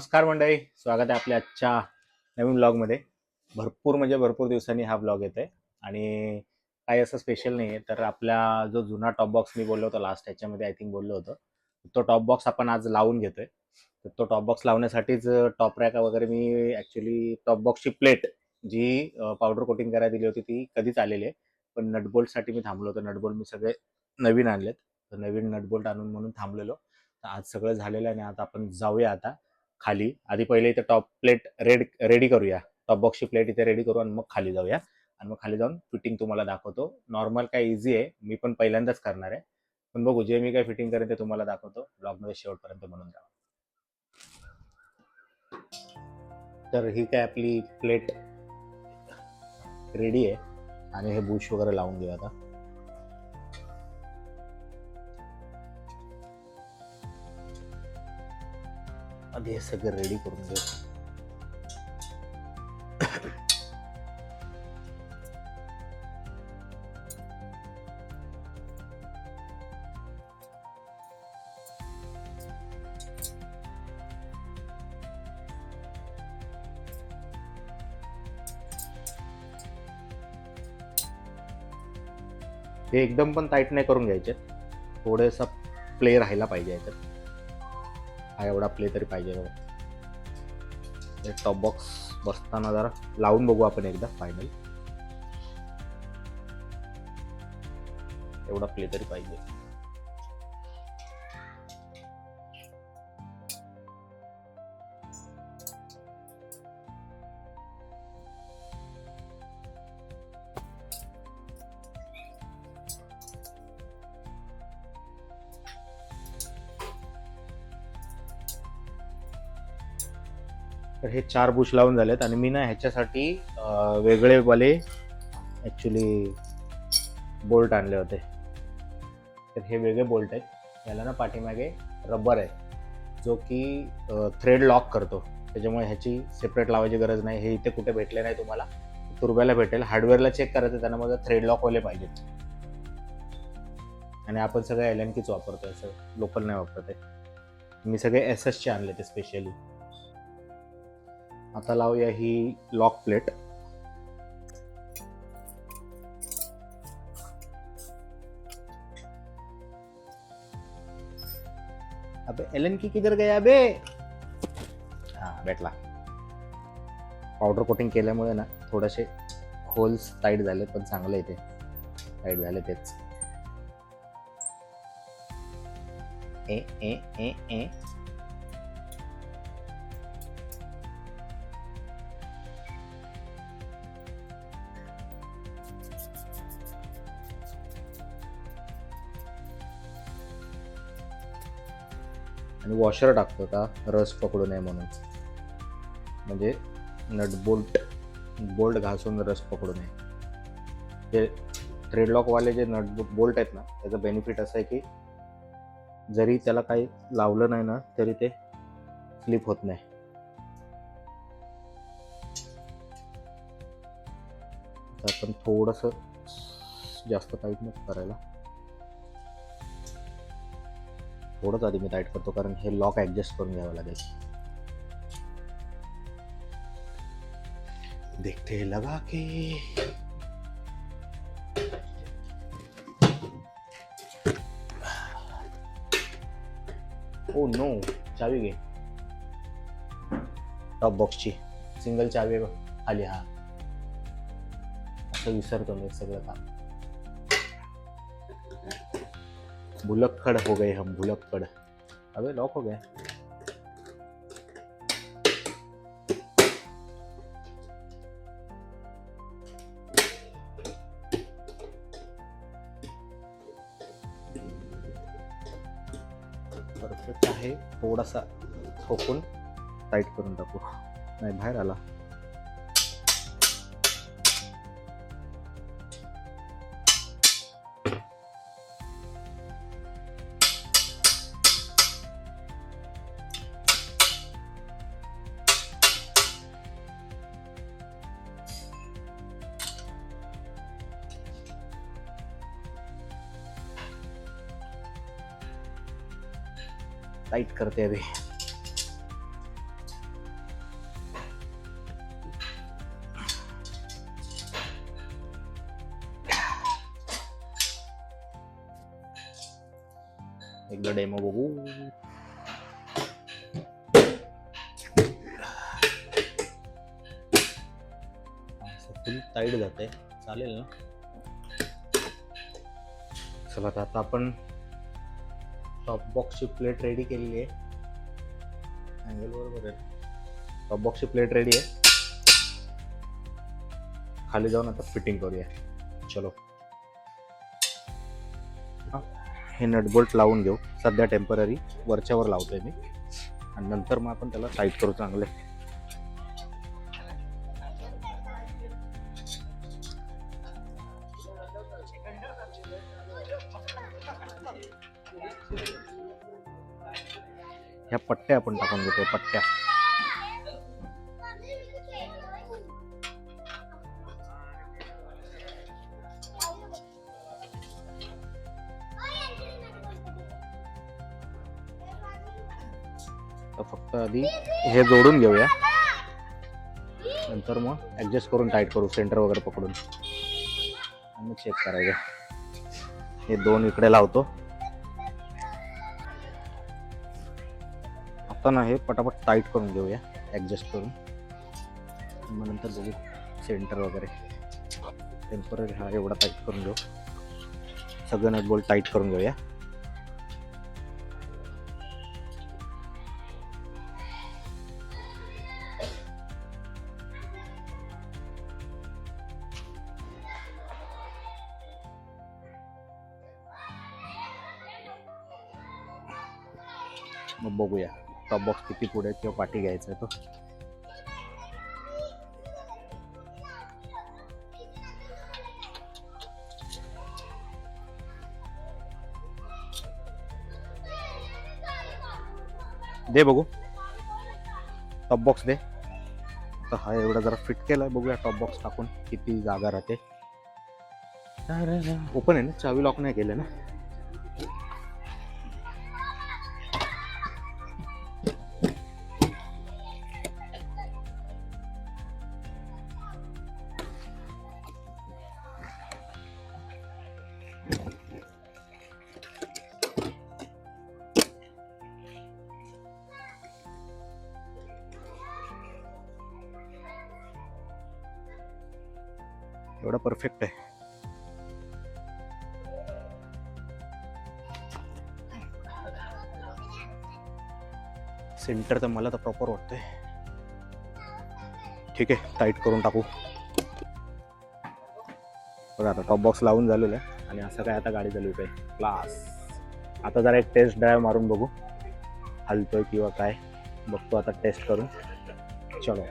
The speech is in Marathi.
नमस्कार मंडळी, स्वागत आहे आपल्या आजच्या नवीन व्लॉगमध्ये. भरपूर म्हणजे भरपूर दिवसांनी हा व्लॉग येतोय आणि काही असं स्पेशल नाही आहे. तर आपला जो जुना टॉप बॉक्स मी बोललो होतो लास्ट ह्याच्यामध्ये आय थिंक बोललो होतो, तो टॉप बॉक्स आपण आज लावून घेतोय. तर तो टॉप बॉक्स लावण्यासाठीच टॉप रॅक वगैरे मी ॲक्च्युली टॉप बॉक्सची प्लेट जी पावडर कोटिंग करायला दिली होती ती कधीच आलेली आहे. पण नटबोल्टसाठी मी थांबलो होतो. नटबोल्ट मी सगळे नवीन आणलेत. तर नवीन नटबोल्ट आणून म्हणून थांबलेलो. तर आज सगळं झालेलं आहे आणि आता आपण जाऊया आता खाली. आधी पहिले इथे टॉप प्लेट रेडी करूया. टॉप बॉक्सची प्लेट इथे रेडी करू आणि मग खाली जाऊया आणि मग खाली जाऊन फिटिंग तुम्हाला दाखवतो. नॉर्मल काय इझी आहे, मी पण पहिल्यांदाच करणार आहे. पण बघू, जे मी काय फिटिंग करेन ते तुम्हाला दाखवतो. ब्लॉगमध्ये शेवटपर्यंत बनून राहा. तर ही काय आपली प्लेट रेडी आहे आणि हे बुश वगैरे लावून घेऊ आता. आधी हे सगळं रेडी करून घेऊ. हे एकदम पण टाईट नाही करून घ्यायचे, थोडेसा प्ले राहायला पाहिजे याच्यात. हा एवढा प्ले तरी पाहिजे बघा. हे टॉप बॉक्स बसताना जरा लावून बघू आपण एकदा फायनल. एवढा प्ले तरी पाहिजे. तर हे 4 बुश लावून झालेत आणि मी ना ह्याच्यासाठी वेगळेवाले ॲक्च्युली बोल्ट आणले होते. तर हे वेगळे बोल्ट आहेत. याला ना पाठीमागे रबर आहे जो की थ्रेड लॉक करतो. त्याच्यामुळे ह्याची सेपरेट लावायची गरज नाही. हे इथे कुठे भेटले नाही तुम्हाला, तुर्ब्याला भेटेल. हार्डवेअरला चेक करायचं, त्यांना मग थ्रेड लॉक वाले पाहिजेत. आणि आपण सगळे एलएनकीच वापरतोय, असं लोकल नाही वापरत आहे. मी सगळे एसएसचे आणले ते स्पेशली. आता लावूया ही लॉक प्लेट. अबे एलन की किधर गया बे? हा भेटला. पावडर कोटिंग केल्यामुळे ना थोडेसे होल्स टाईट झाले, पण चांगले इथे टाईट झाले तेच. ए ए ए ए आणि वॉशर टाकतो का रस पकडू नये म्हणून, म्हणजे बोल्ट घासून रस पकडू नये. जे थ्रेडलॉकवाले जे बोल्ट आहेत ना, त्याचं बेनिफिट असं आहे की जरी त्याला काही लावलं नाही ना तरी ते स्लिप होत नाही. आपण थोडंसं जास्त टाईट नको करायला. थोडंच आधी मी टाईट करतो, कारण हे लॉक ॲडजस्ट करून घ्यावं लागेल. देखते लगा के ओ नो, चावी घे टॉप बॉक्सची. सिंगल चावी आहे बघ खाली. हा असं विसरतो मी सगळं काम. भुलक्कड़ हो गए हम, भुलक्कड़. अबे लॉक हो गया. परफेक्ट आहे. थोडासा ठोकून टाईट करून टाकू, नाही बाहेर आला. टाइट करते अभी. एकदा डेमो बघू. फुल टाईट जाते, चालेल ना? चला आता आपण टॉप बॉक्सची प्लेट रेडी केलेली आहे. अँगल बरोबर आहे. टॉप बॉक्सची प्लेट रेडी आहे. खाली जाऊन आता फिटिंग करूया. चलो, हे नटबोल्ट लावून घेऊ. सध्या टेम्पररी वरच्यावर लावतोय मी आणि नंतर मग आपण त्याला टाईट करू चांगले. ह्या पट्ट्या आपण टाकून घेतोय, पट्ट्या. तर फक्त आधी हे जोडून घेऊया, नंतर मग ऍडजस्ट करून टाईट करू, सेंटर वगैरे पकडून आणि चेक करायचं. हे दोन इकडे लावतो आता ना. हे पटापट टाईट करून घेऊया ऍडजस्ट करून, मग नंतर बघू सेंटर वगैरे. टेम्पररी हा एवढा टाईट करून घेऊ. सगळं नट बोल्ट टाईट करून घेऊया. मग बघूया टॉप बॉक्स किती पुढे किंवा पाठी घ्यायचा आहे तो. दे बघू, टॉप बॉक्स दे. तर हा एवढा जरा फिट केलाय, बघूया टॉप बॉक्स टाकून किती जागा राहते. ओपन आहे ना, चावी लॉक नाही केलं ना. एवढा परफेक्ट आहे. सेंटर तर मला तर प्रॉपर वाटतंय. ठीक आहे, टाईट करून टाकू. बघा आता टॉप बॉक्स लावून झालेलं आहे आणि असं काय आता गाडी चालू आहे क्लास. आता जरा एक टेस्ट ड्राईव्ह मारून बघू हलतोय किंवा काय, बघतो आता टेस्ट करून. चलो.